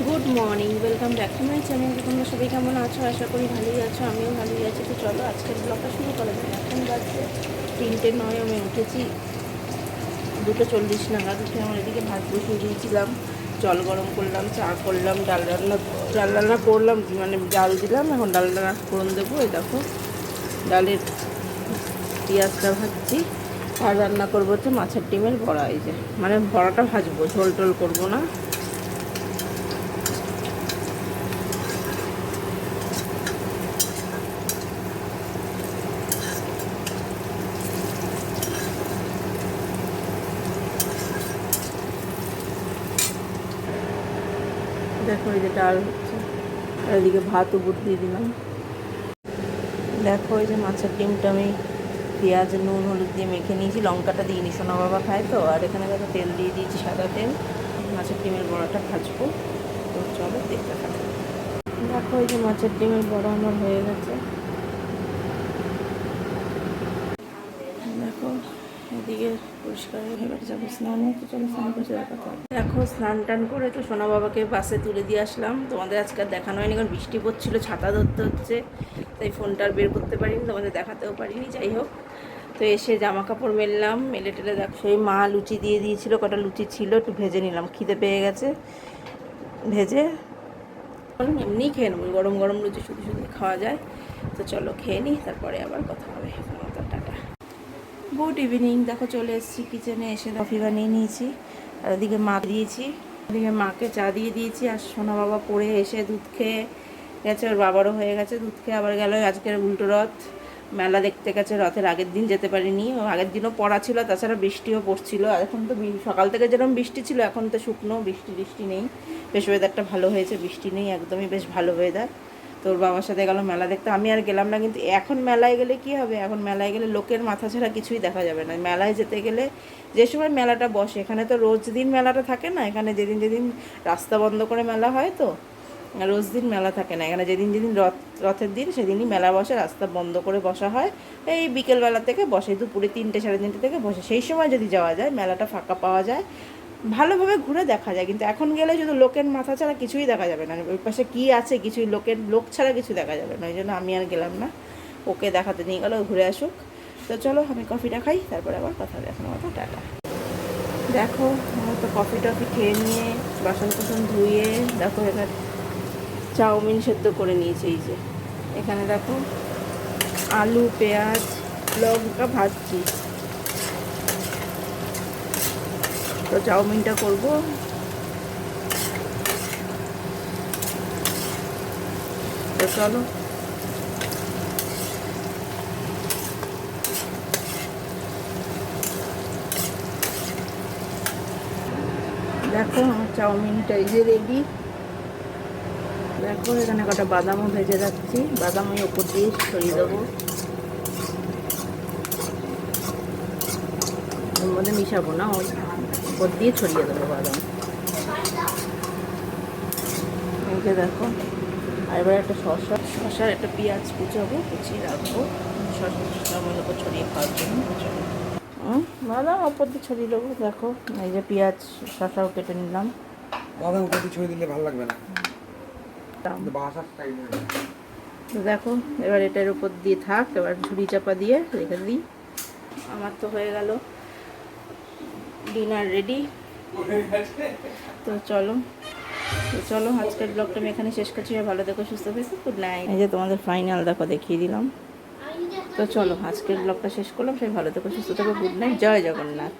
Good morning, welcome back to my channel. তোমরা সবাই কেমন আছো? আশা করি ভালোই আছো, আমিও ভালোই আছি। তো চলো আজকের ব্লগটা শুরু করা যায়। এখন বাজছে 3:09, আমি উঠেছি 2:40 নাগাদ। উঠে আমার এদিকে ভাত বসিয়ে দিয়েছিলাম, জল গরম করলাম, চা করলাম, ডাল রান্না করলাম, মানে ডাল দিলাম। এখন ডাল রান্না ফোড়ন দেবো। এই দেখো ডালের পেঁয়াজটা ভাজছি, আর রান্না করবো হচ্ছে মাছের ডিমের বড়া। এই যে মানে বড়াটা ভাজবো, ঝোল টোল করবো না। দেখো এই যে ডাল হচ্ছে, আর এদিকে ভাত উপর দিয়ে দিলাম। দেখো এই যে মাছের ডিমটা আমি পেঁয়াজ নুন হলুদ দিয়ে মেখে নিয়েছি, লঙ্কাটা দিইনি, সোনা বাবা খায় তো। আর এখানে দেখো তেল দিয়ে দিয়েছি, সাদা তেল। মাছের ডিমের বড়াটা ভাজবো। তো চলো দেখতে থাকো। দেখো এই যে মাছের ডিমের বড়া আমার হয়ে গেছে। দেখো এদিকে পরিষ্কার হয়ে গেছে, যাবো স্নানে। তো চলো স্নান করে কথা। দেখো স্নান টান করে তো সোনা বাবাকে বাসে তুলে দিয়ে আসলাম। তোমাদের আজকে আর দেখানো হয়নি, কারণ বৃষ্টি পড়ছিল, ছাতা ধরতে হচ্ছে, তাই ফোনটা আর বের করতে পারিনি, তোমাদের দেখাতেও পারিনি। যাই হোক, তো এসে জামা কাপড় মেললাম, মেলে টেলে দেখো সেই মা লুচি দিয়ে দিয়েছিল, কটা লুচি ছিল, একটু ভেজে নিলাম, খিদে পেয়ে গেছে। ভেজে এমনিই খেয়ে নেবো, গরম গরম লুচি শুধু শুধু খাওয়া যায়। তো চলো খেয়ে নিই, তারপরে আবার কথা হবে। টাটা। Good evening. দেখো চলে এসেছি কিচেনে, এসে কফি বানিয়ে নিয়েছি, আর ওদিকে মা দিয়েছি, ওদিকে মাকে চা দিয়ে দিয়েছি। আর সোনা বাবা পড়ে এসে দুধ খেয়ে গেছে, ওর বাবারও হয়ে গেছে, দুধ খেয়ে আবার গেল। আজকের উল্টো রথ মেলা দেখতে গেছে, রথের আগের দিন যেতে পারিনি, আগের দিনও পড়া ছিল, তাছাড়া বৃষ্টিও পড়ছিল। আর এখন তো সকাল থেকে যেরকম বৃষ্টি ছিল, এখন তো শুকনো, বৃষ্টি নেই, বেশ ওয়েদারটা ভালো হয়েছে, বৃষ্টি নেই, একদমই বেশ ভালো ওয়েদার। তোর বাবার সাথে গেল মেলা দেখতে, আমি আর গেলাম না। কিন্তু এখন মেলায় গেলে কি হবে, এখন মেলায় গেলে লোকের মাথা ছাড়া কিছুই দেখা যাবে না। মেলায় যেতে গেলে যে সময় মেলাটা বসে, এখানে তো রোজ দিন মেলাটা থাকে না, এখানে যেদিন যেদিন রাস্তা বন্ধ করে মেলা হয়, তো রোজ দিন মেলা থাকে না এখানে। যেদিন যেদিন রথের দিন সেদিনই মেলা বসে, রাস্তা বন্ধ করে বসা হয়। এই বিকেলবেলা থেকে বসে, দুপুরে 3টে সাড়ে 3টে থেকে বসে। সেই সময় যদি যাওয়া যায়, মেলাটা ফাঁকা পাওয়া যায়, ভালোভাবে ঘুরে দেখা যায়। কিন্তু এখন গেলে শুধু লোকের মাথা ছাড়া কিছুই দেখা যাবে না, ওই পাশে কী আছে কিছুই, লোক ছাড়া কিছু দেখা যাবে না। ওই জন্য আমি আর গেলাম না, ওকে দেখাতে নিয়ে গেল, ঘুরে আসুক। তো চলো আমি কফিটা খাই, তারপরে আবার কথা হবে। এখন মতো টাটা। দেখো আমার তো কফি টফি খেয়ে নিয়ে বাসন কোসন ধুয়ে দেখো এখানে চাউমিন সেদ্ধ করে নিয়েছি। এই যে এখানে দেখো আলু পেঁয়াজ লঙ্কা ভাজছি। তো চাউমিনটা করবো। তো চলো দেখো আমার চাউমিনটা এই যে রেডি। দেখো এখানে কটা বাদামও ভেজে রাখছি, বাদাম আমি ওপর দিয়ে ছড়িয়ে দেবো, ওর মধ্যে মিশাবো না, ওই ওপর দিয়ে ছড়িয়ে দেবো বাদাম। এই যে দেখো, আর এবার একটা শসার একটা পেঁয়াজ কুচাবো, কুচিয়ে রাখবো শসার ওপর ছড়িয়ে খাওয়ার জন্য। বাদাম ওপর দিয়ে ছড়িয়ে দেবো। দেখো এই যে পেঁয়াজ শসাও কেটে নিলাম। বাদাম কেটে ছড়িয়ে দিলে ভালো লাগবে না, তো দেখো এবার এটার উপর দিয়ে থাক, এবার ঝুড়ি চাপা দিয়ে রেখে দিই। আমার তো হয়ে গেল ডিনার রেডি। তো চলো আজকের ব্লগটা আমি এখানে শেষ করছি। ভালো দেখো, সুস্থ থেকো, গুড নাইট। এই যে তোমাদের ফাইনাল দেখো দেখিয়ে দিলাম। তো চলো আজকের ব্লগটা শেষ করলাম। সবাই ভালো থেকো, সুস্থ থেকো, গুড নাইট, জয় জগন্নাথ।